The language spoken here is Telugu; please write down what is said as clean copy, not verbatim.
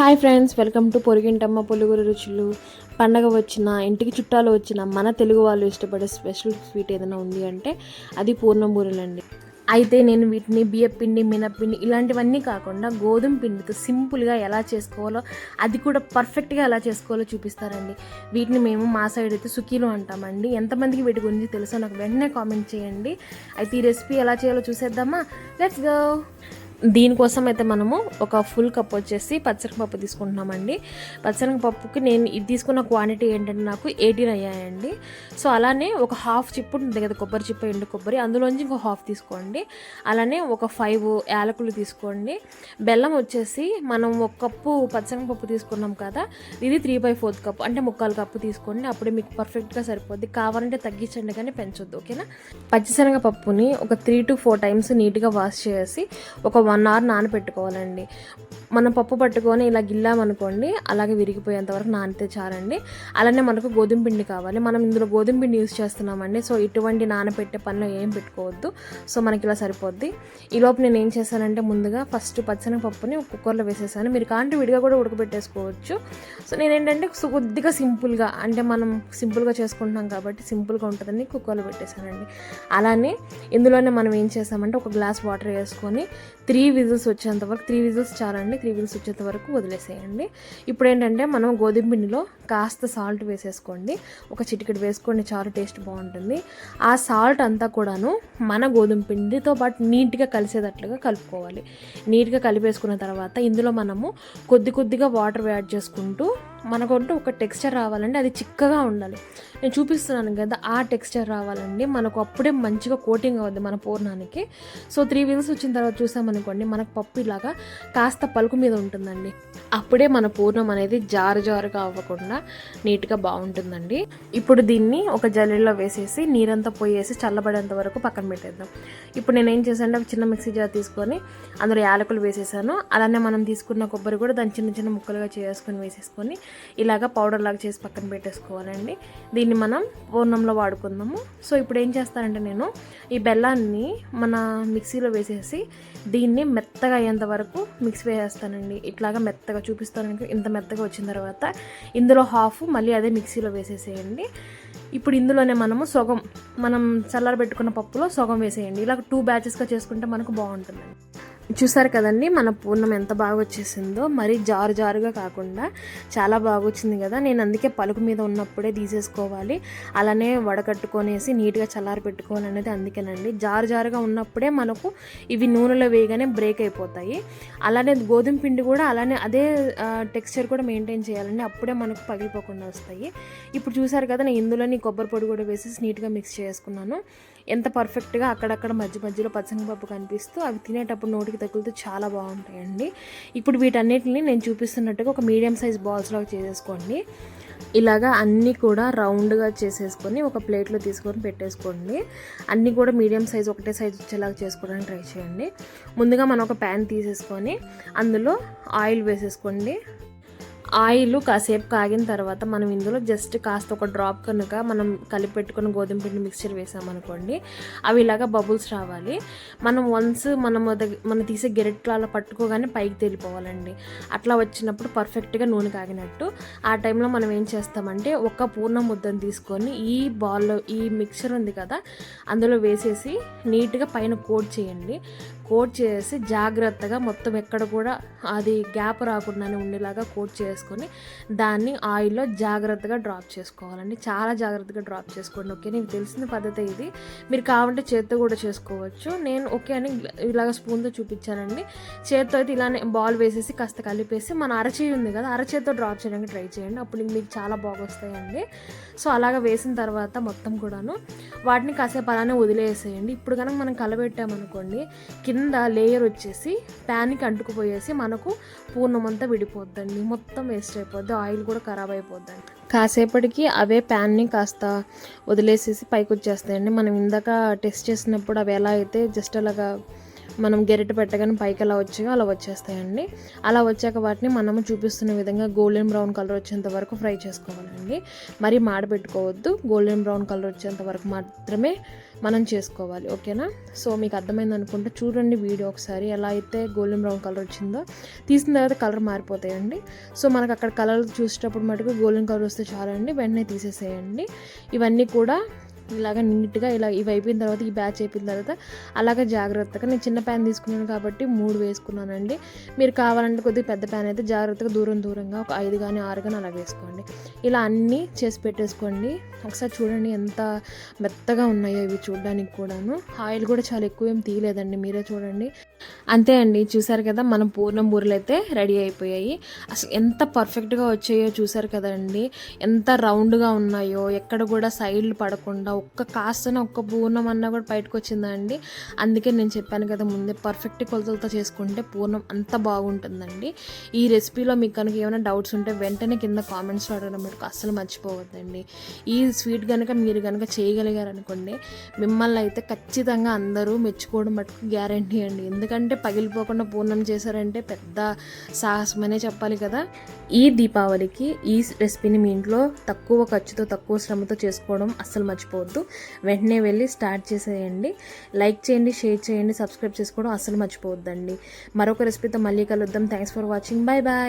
హాయ్ ఫ్రెండ్స్, వెల్కమ్ టు పొరిగింటమ్మ పులుగురు రుచులు. పండగ వచ్చిన, ఇంటికి చుట్టాలు వచ్చిన మన తెలుగు వాళ్ళు ఇష్టపడే స్పెషల్ స్వీట్ ఏదైనా ఉంది అంటే అది పూర్ణం బూరెలండి. అయితే నేను వీటిని బియ్యపిండి, మినప్పిండి ఇలాంటివన్నీ కాకుండా గోధుమ పిండితో సింపుల్గా ఎలా చేసుకోవాలో, అది కూడా పర్ఫెక్ట్గా ఎలా చేసుకోవాలో చూపిస్తారండి. వీటిని మేము మా సైడ్ అయితే సుకీలు అంటామండి. ఎంతమందికి వీటి గురించి తెలుసో నాకు వెంటనే కామెంట్ చేయండి. అయితే ఈ రెసిపీ ఎలా చేయాలో చూసేద్దామా? Let's go. దీనికోసం అయితే మనము ఒక ఫుల్ కప్ వచ్చేసి పచ్చనగపప్పు తీసుకుంటున్నామండి. పచ్చనగపప్పుకి నేను ఇది తీసుకున్న క్వాంటిటీ ఏంటంటే నాకు 18 అయ్యాయండి. సో అలానే ఒక హాఫ్ చిప్పు ఉంటుంది కదా, కొబ్బరి చిప్ప, ఎండు కొబ్బరి, అందులోంచి ఇంకో హాఫ్ తీసుకోండి. అలానే ఒక 5 యాలకులు తీసుకోండి. బెల్లం వచ్చేసి మనం ఒక కప్పు పచ్చనగపప్పు తీసుకున్నాం కదా, ఇది 3/4 కప్పు అంటే 3/4 కప్పు తీసుకోండి. అప్పుడే మీకు పర్ఫెక్ట్గా సరిపోద్ది. కావాలంటే తగ్గించండి కానీ పెంచొద్దు, ఓకేనా. పచ్చిశనగపప్పుని ఒక 3 to 4 టైమ్స్ నీట్గా వాష్ చేసి ఒక 1 hour నానబెట్టుకోవాలండి. మనం పప్పు పట్టుకొని ఇలా గిల్లామనుకోండి, అలాగే విరిగిపోయేంత వరకు నానితే చాలండి. అలానే మనకు గోధుమ పిండి కావాలి. మనం ఇందులో గోధుమ పిండి యూజ్ చేస్తున్నామండి. సో ఇటువంటి నానబెట్టే పనిలో ఏం పెట్టుకోవద్దు. సో మనకి ఇలా సరిపోద్ది. ఈలోపు నేను ఏం చేశానంటే ముందుగా ఫస్ట్ పచ్చనగపప్పుని కుక్కర్లో వేసేసాను. మీరు కాంటే విడిగా కూడా ఉడకబెట్టేసుకోవచ్చు. సో నేనేంటంటే కొద్దిగా సింపుల్గా, అంటే మనం సింపుల్గా చేసుకుంటున్నాం కాబట్టి సింపుల్గా ఉంటుందని కుక్కర్లో పెట్టేశానండి. అలానే ఇందులోనే మనం ఏం చేసామంటే ఒక గ్లాస్ వాటర్ వేసుకొని 3 విజిల్స్ వచ్చేంత వరకు, 3 విజిల్స్ చాలండి, 3 విజిల్స్ వచ్చేంత వరకు వదిలేసేయండి. ఇప్పుడు ఏంటంటే మనం గోధుమ పిండిలో కాస్త సాల్ట్ వేసేసుకోండి. ఒక చిటికెడు వేసుకోండి, చాలా టేస్ట్ బాగుంటుంది. ఆ సాల్ట్ అంతా కూడాను మన గోధుమ పిండితో పాటు నీట్గా కలిసేటట్లుగా కలుపుకోవాలి. నీట్గా కలిపేసుకున్న తర్వాత ఇందులో మనము కొద్దిగా వాటర్ యాడ్ చేసుకుంటూ మనకంటూ ఒక టెక్స్చర్ రావాలండి. అది చిక్కగా ఉండాలి. నేను చూపిస్తున్నాను కదా, ఆ టెక్స్చర్ రావాలండి. మనకు అప్పుడే మంచిగా కోటింగ్ అవుద్ది మన పూర్ణానికి. సో 3 విజిల్స్ వచ్చిన తర్వాత చూసామనుకోండి, మనకు పప్పు ఇలాగా కాస్త పలుకు మీద ఉంటుందండి. అప్పుడే మన పూర్ణం అనేది జారుగా అవ్వకుండా నీట్గా బాగుంటుందండి. ఇప్పుడు దీన్ని ఒక జల్లెడలో వేసేసి నీరంతా పోయేసి చల్లబడేంత వరకు పక్కన పెట్టేద్దాం. ఇప్పుడు నేను ఏం చేశానంటే ఒక చిన్న మిక్సీ జార్ తీసుకొని అందులో యాలకులు వేసేసాను. అలానే మనం తీసుకున్న కొబ్బరి కూడా దాన్ని చిన్న ముక్కలుగా చేసుకొని వేసేసుకొని ఇలాగ పౌడర్ లాగా చేసి పక్కన పెట్టేసుకోవాలండి. దీన్ని మనం పూర్ణంలో వాడుకుందాము. సో ఇప్పుడు ఏం చేస్తానంటే నేను ఈ బెల్లాన్ని మన మిక్సీలో వేసేసి దీన్ని మెత్తగా అయ్యేంత వరకు మిక్స్ వేసేస్తానండి. ఇట్లాగా మెత్తగా చూపిస్తాను. ఇంత మెత్తగా వచ్చిన తర్వాత ఇందులో హాఫ్ మళ్ళీ అదే మిక్సీలో వేసేసేయండి. ఇప్పుడు ఇందులోనే మనం చల్లారబెట్టుకున్న పప్పులో సగం వేసేయండి. ఇలా 2 బ్యాచెస్గా చేసుకుంటే మనకు బాగుంటుందండి. చూసారు కదండి మన పూర్ణం ఎంత బాగా వచ్చేసిందో. మరీ జారుగా కాకుండా చాలా బాగా వచ్చింది కదా. నేను అందుకే పలుకు మీద ఉన్నప్పుడే తీసేసుకోవాలి, అలానే వడకట్టుకొనేసి నీట్గా చల్లారి పెట్టుకోవాలి అనేది అందుకేనండి. జారుగా ఉన్నప్పుడే మనకు ఇవి నూనెలో వేయగానే బ్రేక్ అయిపోతాయి. అలానే గోధుమ పిండి కూడా అలానే అదే టెక్స్చర్ కూడా మెయింటైన్ చేయాలండి. అప్పుడే మనకు పగిలిపోకుండా వస్తాయి. ఇప్పుడు చూసారు కదా, నేను ఇందులోని కొబ్బరి పొడి కూడా వేసేసి నీట్గా మిక్స్ చేసుకున్నాను. ఎంత పర్ఫెక్ట్గా అక్కడక్కడ మధ్యలో పచ్చనగపప్పు కనిపిస్తూ అవి తినేటప్పుడు నోటికి తగులుతూ చాలా బాగుంటాయండి. ఇప్పుడు వీటన్నిటిని నేను చూపిస్తున్నట్టుగా ఒక మీడియం సైజ్ బాల్స్ లాగా చేసేసుకోండి. ఇలాగా అన్నీ కూడా రౌండ్గా చేసేసుకొని ఒక ప్లేట్లో తీసుకొని పెట్టేసుకోండి. అన్నీ కూడా మీడియం సైజ్, ఒకటే సైజ్ వచ్చేలాగా చేసుకోవడానికి ట్రై చేయండి. ముందుగా మనం ఒక ప్యాన్ తీసేసుకొని అందులో ఆయిల్ వేసేసుకోండి. ఆయిల్ కాసేపు కాగిన తర్వాత మనం ఇందులో జస్ట్ కాస్త ఒక డ్రాప్ కనుక మనం కలిపి పెట్టుకున్న గోధుమ పిండి మిక్చర్ వేసామనుకోండి, అవి ఇలాగా బబుల్స్ రావాలి. మనం వన్స్ మనం తీసే గెరెట్లాలో పట్టుకోగానే పైకి తేలిపోవాలండి. అట్లా వచ్చినప్పుడు పర్ఫెక్ట్గా నూనె కాగినట్టు. ఆ టైంలో మనం ఏం చేస్తామంటే ఒక పూర్ణ ముద్దను తీసుకొని ఈ బాల్లో ఈ మిక్చర్ ఉంది కదా అందులో వేసేసి నీట్గా పైన కోట్ చేయండి. కోట్ చేసి జాగ్రత్తగా మొత్తం ఎక్కడ కూడా అది గ్యాప్ రాకుండానే ఉండేలాగా కోట్ చేసుకొని దాన్ని ఆయిల్లో జాగ్రత్తగా డ్రాప్ చేసుకోవాలండి. చాలా జాగ్రత్తగా డ్రాప్ చేసుకోండి, ఓకే. నీకు తెలిసిన పద్ధతి ఇది. మీరు కావాలంటే చేత్తో కూడా చేసుకోవచ్చు. నేను ఓకే అని ఇలాగ స్పూన్తో చూపించానండి. చేత్తో అయితే ఇలానే బాల్ వేసేసి కాస్త కలిపేసి మన అరచేయి ఉంది కదా, అరచేత్తో డ్రాప్ చేయడానికి ట్రై చేయండి. అప్పుడు మీకు చాలా బాగా వస్తాయండి. సో అలాగ వేసిన తర్వాత మొత్తం కూడాను వాటిని కాసేపు అలానే వదిలేసేయండి. ఇప్పుడు కనుక మనం కలబెట్టామనుకోండి, కింద లేయర్ వచ్చేసి ప్యాన్కి అంటుకుపోయేసి మనకు పూర్ణం అంతా విడిపోద్దండి, మొత్తం వేస్ట్ అయిపోద్ది, ఆయిల్ కూడా ఖరాబ్ అయిపోద్దండి. కాసేపటికి అవే ప్యాన్ని కాస్త వదిలేసేసి పైకి వచ్చేస్తాయండి. మనం ఇందాక టెస్ట్ చేసినప్పుడు అవి ఎలా అయితే జస్ట్ అలాగా మనం గెరిట పెట్టగానే పైకి ఎలా వచ్చాయో అలా వచ్చేస్తాయండి. అలా వచ్చాక వాటిని మనము చూపిస్తున్న విధంగా గోల్డెన్ బ్రౌన్ కలర్ వచ్చేంత వరకు ఫ్రై చేసుకోవాలండి. మరి మాడబెట్టుకోవద్దు, గోల్డెన్ బ్రౌన్ కలర్ వచ్చేంత వరకు మాత్రమే మనం చేసుకోవాలి. ఓకేనా? సో మీకు అర్థమైంది అనుకుంటే చూడండి వీడియో ఒకసారి. ఎలా అయితే గోల్డెన్ బ్రౌన్ కలర్ వచ్చిందో తీసిన తర్వాత కలర్ మారిపోతాయండి. సో మనకు అక్కడ కలర్ చూసేటప్పుడు మటుకు గోల్డెన్ కలర్ వస్తే చాలండి, వెంటనే తీసేసేయండి. ఇవన్నీ కూడా ఇలాగ నీట్గా ఇలా ఇవి అయిపోయిన తర్వాత, ఈ బ్యాచ్ అయిపోయిన తర్వాత అలాగే జాగ్రత్తగా, నేను చిన్న ప్యాన్ తీసుకున్నాను కాబట్టి 3 వేసుకున్నానండి. మీరు కావాలంటే కొద్దిగా పెద్ద ప్యాన్ అయితే జాగ్రత్తగా దూరంగా ఒక 5 కానీ 6 కానీ అలా వేసుకోండి. ఇలా అన్నీ చేసి పెట్టేసుకోండి. ఒకసారి చూడండి ఎంత మెత్తగా ఉన్నాయో ఇవి చూడడానికి కూడాను. ఆయిల్ కూడా చాలా ఎక్కువ ఏం తీయలేదండి, మీరే చూడండి. అంతే అండి, చూసారు కదా మనం పూర్ణం బూరెలు అయితే రెడీ అయిపోయాయి. అసలు ఎంత పర్ఫెక్ట్గా వచ్చాయో చూసారు కదండి, ఎంత రౌండ్గా ఉన్నాయో, ఎక్కడ కూడా సైడ్లు పడకుండా ఒక్క పూర్ణం అన్నా కూడా బయటకు వచ్చిందండి. అందుకే నేను చెప్పాను కదా ముందే, పర్ఫెక్ట్ కొలతలతో చేసుకుంటే పూర్ణం అంత బాగుంటుందండి. ఈ రెసిపీలో మీకు కనుక ఏమైనా డౌట్స్ ఉంటే వెంటనే కింద కామెంట్స్లో అడగడం మటుకు అస్సలు మర్చిపోవద్దండి. ఈ స్వీట్ కనుక మీరు కనుక చేయగలిగారనుకోండి, మిమ్మల్ని అయితే ఖచ్చితంగా అందరూ మెచ్చుకోవడం మటుకు గ్యారంటీ అండి. ఎందుకంటే పగిలిపోకుండా పూర్ణం చేశారంటే పెద్ద సాహసమనే చెప్పాలి కదా. ఈ దీపావళికి ఈ రెసిపీని మీ ఇంట్లో తక్కువ ఖర్చుతో తక్కువ శ్రమతో చేసుకోవడం అస్సలు మర్చిపోవద్దు. వెంటనే వెళ్ళి స్టార్ట్ చేసేయండి. లైక్ చేయండి, షేర్ చేయండి, సబ్స్క్రైబ్ చేసుకోవడం అస్సలు మర్చిపోవద్దండి. మరొక రెసిపీతో మళ్ళీ కలుద్దాం. Thanks for watching. Bye bye.